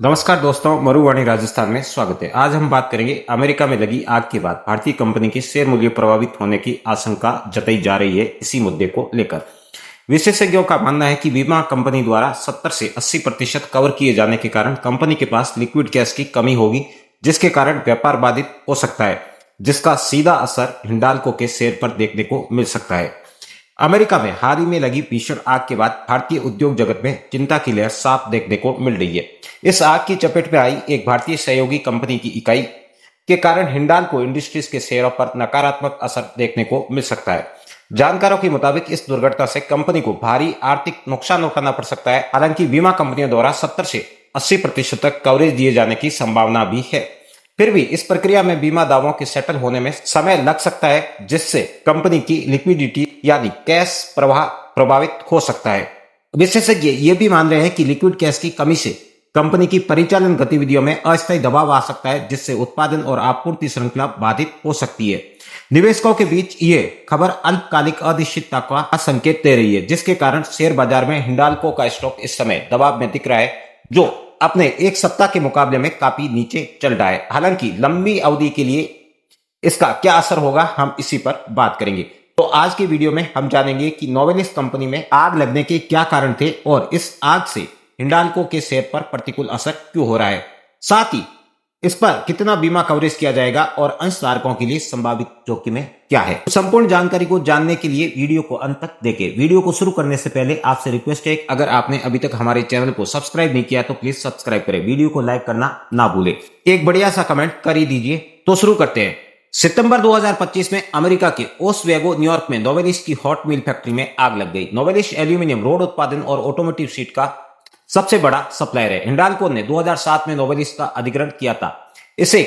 नमस्कार दोस्तों, मरुवाणी राजस्थान में स्वागत है। आज हम बात करेंगे अमेरिका में लगी आग के बाद भारतीय कंपनी के शेयर मूल्य प्रभावित होने की आशंका जताई जा रही है। इसी मुद्दे को लेकर विशेषज्ञों का मानना है कि बीमा कंपनी द्वारा 70 से 80% कवर किए जाने के कारण कंपनी के पास लिक्विड कैश की कमी होगी, जिसके कारण व्यापार बाधित हो सकता है, जिसका सीधा असर हिंडाल्को के शेयर पर देखने को मिल सकता है। अमेरिका में हाल ही में लगी भीषण आग के बाद भारतीय उद्योग जगत में चिंता की लहर साफ देखने को मिल रही है। इस आग की चपेट में आई एक भारतीय सहयोगी कंपनी की इकाई के कारण हिंडाल्को इंडस्ट्रीज के शेयरों पर नकारात्मक असर देखने को मिल सकता है। जानकारों के मुताबिक इस दुर्घटना से कंपनी को भारी आर्थिक नुकसान उठाना पड़ सकता है। हालांकि बीमा कंपनियों द्वारा 70 से 80% तक कवरेज दिए जाने की संभावना भी है। फिर भी इस प्रक्रिया में बीमा दावों के सेटल होने में समय लग सकता है, जिससे कंपनी की लिक्विडिटी यानी कैश प्रवाह प्रभावित हो सकता है। विशेषज्ञ ये भी मान रहे हैं कि लिक्विड कैश की कमी से कंपनी की परिचालन गतिविधियों में अस्थायी दबाव आ सकता है, जिससे उत्पादन और आपूर्ति श्रृंखला बाधित हो सकती है। निवेशकों के बीच ये खबर अल्पकालिक अनिश्चितता का संकेत दे रही है, जिसके कारण शेयर बाजार में हिंडाल्को का स्टॉक इस समय दबाव में दिख रहा है, जो अपने एक सप्ताह के मुकाबले में काफी नीचे चल रहा है। हालांकि लंबी अवधि के लिए इसका क्या असर होगा, हम इसी पर बात करेंगे। तो आज की वीडियो में हम जानेंगे कि नोवेलिस कंपनी में आग लगने के क्या कारण थे और इस आग से हिंडाल्को के शेयर पर प्रतिकूल असर क्यों हो रहा है, साथ ही इस पर कितना बीमा कवरेज किया जाएगा और अंशधारकों के लिए संभावित जोखिमें क्या है। तो संपूर्ण जानकारी को जानने के लिए वीडियो को अंत तक देखें। वीडियो को शुरू करने से पहले आपसे रिक्वेस्ट है, अगर आपने अभी तक हमारे चैनल को सब्सक्राइब नहीं किया तो प्लीज सब्सक्राइब करें, वीडियो को लाइक करना ना भूलें, एक बढ़िया सा कमेंट कर ही दीजिए। तो शुरू करते हैं। सितंबर 2025 में अमेरिका के ओस्वेगो न्यूयॉर्क में नोवेलिस की हॉट मिल फैक्ट्री में आग लग गई। नोवेलिस एल्यूमिनियम रोड उत्पादन और ऑटोमोटिव शीट का सबसे बड़ा सप्लायर है। हिंडाल्को ने 2007 में नोवेलिस का अधिग्रहण किया था। इसे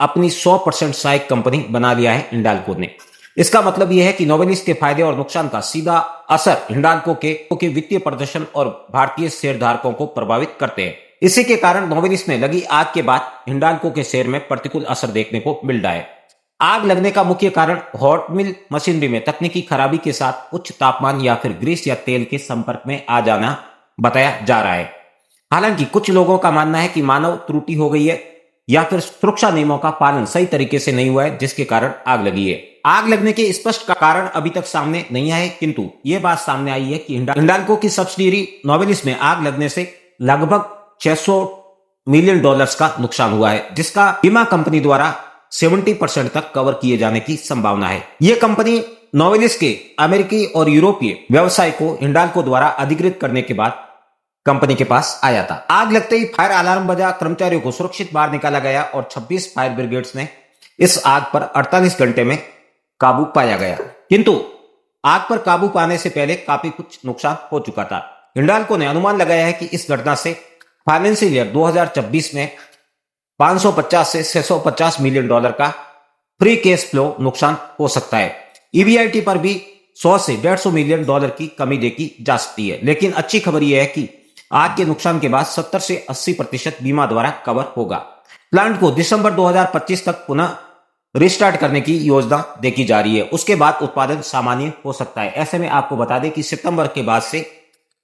अपनी 100% सहायक कंपनी बना लिया है हिंडाल्को ने। इसका मतलब यह है कि नोवेलिस के फायदे और नुकसान का सीधा असर हिंडाल्को के वित्तीय प्रदर्शन और भारतीय शेयरधारकों को प्रभावित करते हैं। इसी के कारण नोवेलिस में लगी आग के बाद हिंडाल्को के शेयर में प्रतिकूल असर देखने को मिल रहा है। आग लगने का मुख्य कारण हॉट मिल मशीनरी में तकनीकी खराबी के साथ उच्च तापमान या फिर ग्रीस या तेल के संपर्क में आ जाना बताया जा रहा है। हालांकि कुछ लोगों का मानना है कि मानव त्रुटि हो गई है या फिर सुरक्षा नियमों का पालन सही तरीके से नहीं हुआ है, जिसके कारण आग लगी है। आग लगने के स्पष्ट कारण अभी तक सामने नहीं आए, किंतु यह बात सामने आई है कि हिंडाल्को की सब्सिडियरी नोवेलिस में आग लगने से लगभग $600 मिलियन का नुकसान हुआ है, जिसका बीमा कंपनी द्वारा 70% तक कवर किए जाने की संभावना है। यह कंपनी नोवेलिस के अमेरिकी और यूरोपीय व्यवसाय को हिंडाल्को द्वारा अधिकृत करने के बाद कंपनी के पास आया था। आग लगते ही फायर अलार्म बजा, कर्मचारियों को सुरक्षित बाहर निकाला गया और 26 फायर ब्रिगेड्स ने इस आग पर 48 घंटे में काबू पाया गया, किंतु आग पर काबू पाने से पहले काफी कुछ नुकसान हो चुका था। हिंडाल्को ने अनुमान लगाया है कि इस घटना से फाइनेंशियल ईयर 2026 में $550 से $650 मिलियन का फ्री कैश फ्लो नुकसान हो सकता है। ईबीआईटी पर भी 100 से $150 मिलियन की कमी देखी जा सकती है। लेकिन अच्छी खबर यह है कि आग के नुकसान के बाद 70 से 80% बीमा द्वारा कवर होगा। प्लांट को दिसंबर 2025 तक पुनः रिस्टार्ट करने की योजना देखी जा रही है। उसके बाद उत्पादन सामान्य हो सकता है। ऐसे में आपको बता दें कि सितंबर के बाद से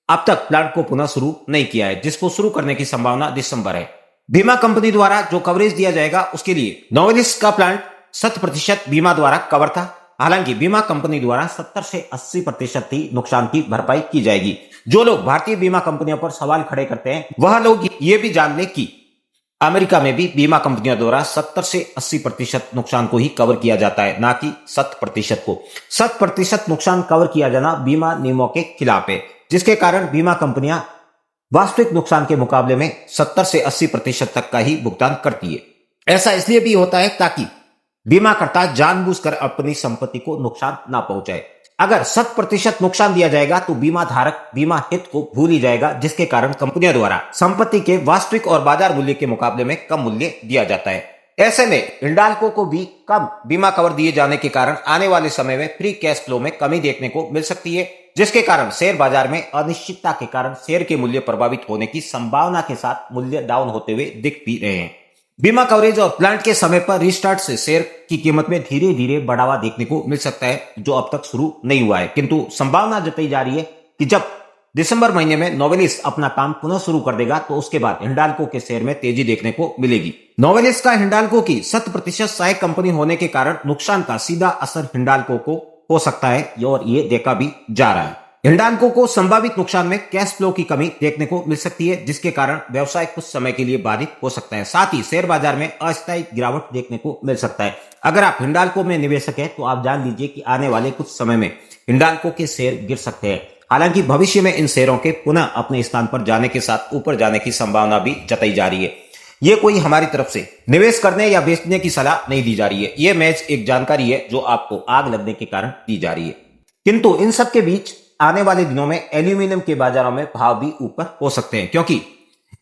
अब तक प्लांट को पुनः शुरू नहीं किया है, जिसको शुरू करने की संभावना दिसंबर है। बीमा कंपनी द्वारा जो कवरेज दिया जाएगा उसके लिए नोवेलिस का प्लांट 100% बीमा द्वारा कवर था। हालांकि बीमा कंपनी द्वारा 70 से 80% ही नुकसान की भरपाई की जाएगी। जो लोग भारतीय बीमा कंपनियों पर सवाल खड़े करते हैं, वह लोग ये भी जान लें कि अमेरिका में भी बीमा कंपनियों द्वारा 70 से 80% नुकसान को ही कवर किया जाता है, ना कि 100% को। 100% नुकसान कवर किया जाना बीमा नियमों के खिलाफ है, जिसके कारण बीमा कंपनियां वास्तविक नुकसान के मुकाबले में 70 से 80% तक का ही भुगतान करती है। ऐसा इसलिए भी होता है ताकि बीमाकर्ता जानबूझकर अपनी संपत्ति को नुकसान ना पहुंचाए। अगर 100% नुकसान दिया जाएगा तो बीमा धारक बीमा हित को भूल ही जाएगा, जिसके कारण कंपनियों द्वारा संपत्ति के वास्तविक और बाजार मूल्य के मुकाबले में कम मूल्य दिया जाता है। ऐसे में हिंडाल्को को भी कम बीमा कवर दिए जाने के कारण आने वाले समय में फ्री कैश फ्लो में कमी देखने को मिल सकती है, जिसके कारण शेयर बाजार में अनिश्चितता के कारण शेयर के मूल्य प्रभावित होने की संभावना के साथ मूल्य डाउन होते हुए दिख भी रहे हैं। बीमा कवरेज और प्लांट के समय पर रिस्टार्ट से शेयर की कीमत में धीरे धीरे बढ़ावा देखने को मिल सकता है, जो अब तक शुरू नहीं हुआ है, किंतु संभावना जताई जा रही है कि जब दिसंबर महीने में नोवेलिस अपना काम पुनः शुरू कर देगा तो उसके बाद हिंडाल्को के शेयर में तेजी देखने को मिलेगी। नोवेलिस का हिंडाल्को की 100% सहायक कंपनी होने के कारण नुकसान का सीधा असर हिंडाल्को को हो सकता है और ये देखा भी जा रहा है। हिंडाल्को को संभावित नुकसान में कैश फ्लो की कमी देखने को मिल सकती है, जिसके कारण व्यवसाय कुछ समय के लिए बाधित हो सकता है। साथ ही शेयर बाजार में अस्थायी गिरावट देखने को मिल सकता है। अगर आप हिंडाल्को में निवेशक हैं तो आप जान लीजिए कि आने वाले कुछ समय में हिंडाल्को के शेयर गिर सकते हैं। हालांकि भविष्य में इन शेयरों के पुनः अपने स्थान पर जाने के साथ ऊपर जाने की संभावना भी जताई जा रही है। ये कोई हमारी तरफ से निवेश करने या बेचने की सलाह नहीं दी जा रही है। ये मैच एक जानकारी है जो आपको आग लगने के कारण दी जा रही है। किंतु इन सब के बीच आने वाले दिनों में एल्यूमिनियम के बाजारों में भाव भी ऊपर हो सकते हैं, क्योंकि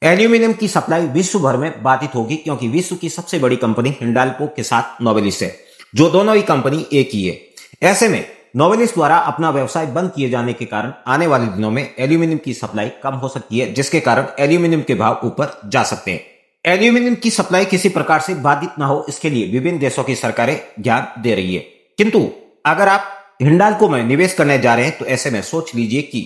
एल्यूमिनियम की सप्लाई विश्व भर में बाधित होगी, क्योंकि विश्व की सबसे बड़ी कंपनी हिंडाल्को के साथ नोवेलिस है, जो दोनों ही कंपनी एक ही है। ऐसे में नोवेलिस द्वारा अपना व्यवसाय बंद किए जाने के कारण आने वाले दिनों में एल्यूमिनियम की सप्लाई कम हो सकती है, जिसके कारण एल्यूमिनियम के भाव ऊपर जा सकते हैं। एल्यूमिनियम की सप्लाई किसी प्रकार से बाधित ना हो, इसके लिए विभिन्न देशों की सरकारें ध्यान दे रही है। किंतु अगर आप हिंडाल्को में निवेश करने जा रहे हैं तो ऐसे में सोच लीजिए कि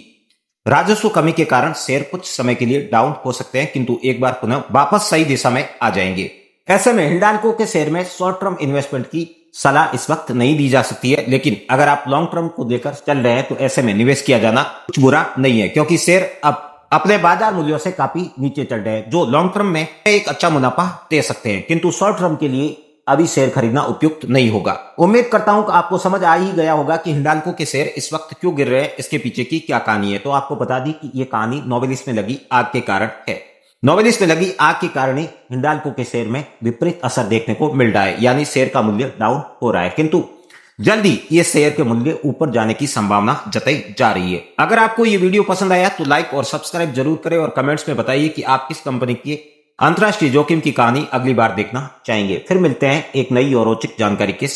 राजस्व कमी के कारण शेयर कुछ समय के लिए डाउन हो सकते हैं, किंतु एक बार पुनः वापस सही दिशा में आ जाएंगे। ऐसे में हिंडाल्को के शेयर में शॉर्ट टर्म इन्वेस्टमेंट की सलाह इस वक्त नहीं दी जा सकती है, लेकिन अगर आप लॉन्ग टर्म को लेकर चल रहे हैं तो ऐसे में निवेश किया जाना कुछ बुरा नहीं है, क्योंकि शेयर अब अपने बाजार मूल्यों से काफी नीचे चल रहे हैं, जो लॉन्ग टर्म में एक अच्छा मुनाफा दे सकते हैं, किंतु शॉर्ट टर्म के लिए अभी शेयर खरीदना उपयुक्त नहीं होगा। उम्मीद करता हूं कि आपको समझ आ ही गया होगा कि हिंडाल्को के शेयर इस वक्त क्यों गिर रहे हैं, इसके पीछे की क्या कहानी है। तो आपको बता दी कि यह कहानी नोवेलिस में लगी आग के कारण है। नोवेलिस में लगी आग के कारण ही हिंडाल्को के शेयर में विपरीत असर देखने को मिल रहा है, यानी शेयर का मूल्य डाउन हो रहा है, किंतु जल्दी ये शेयर के मूल्य ऊपर जाने की संभावना जताई जा रही है। अगर आपको ये वीडियो पसंद आया तो लाइक और सब्सक्राइब जरूर करें और कमेंट्स में बताइए कि आप किस कंपनी की अंतरराष्ट्रीय जोखिम की कहानी अगली बार देखना चाहेंगे। फिर मिलते हैं एक नई और रोचक जानकारी के साथ।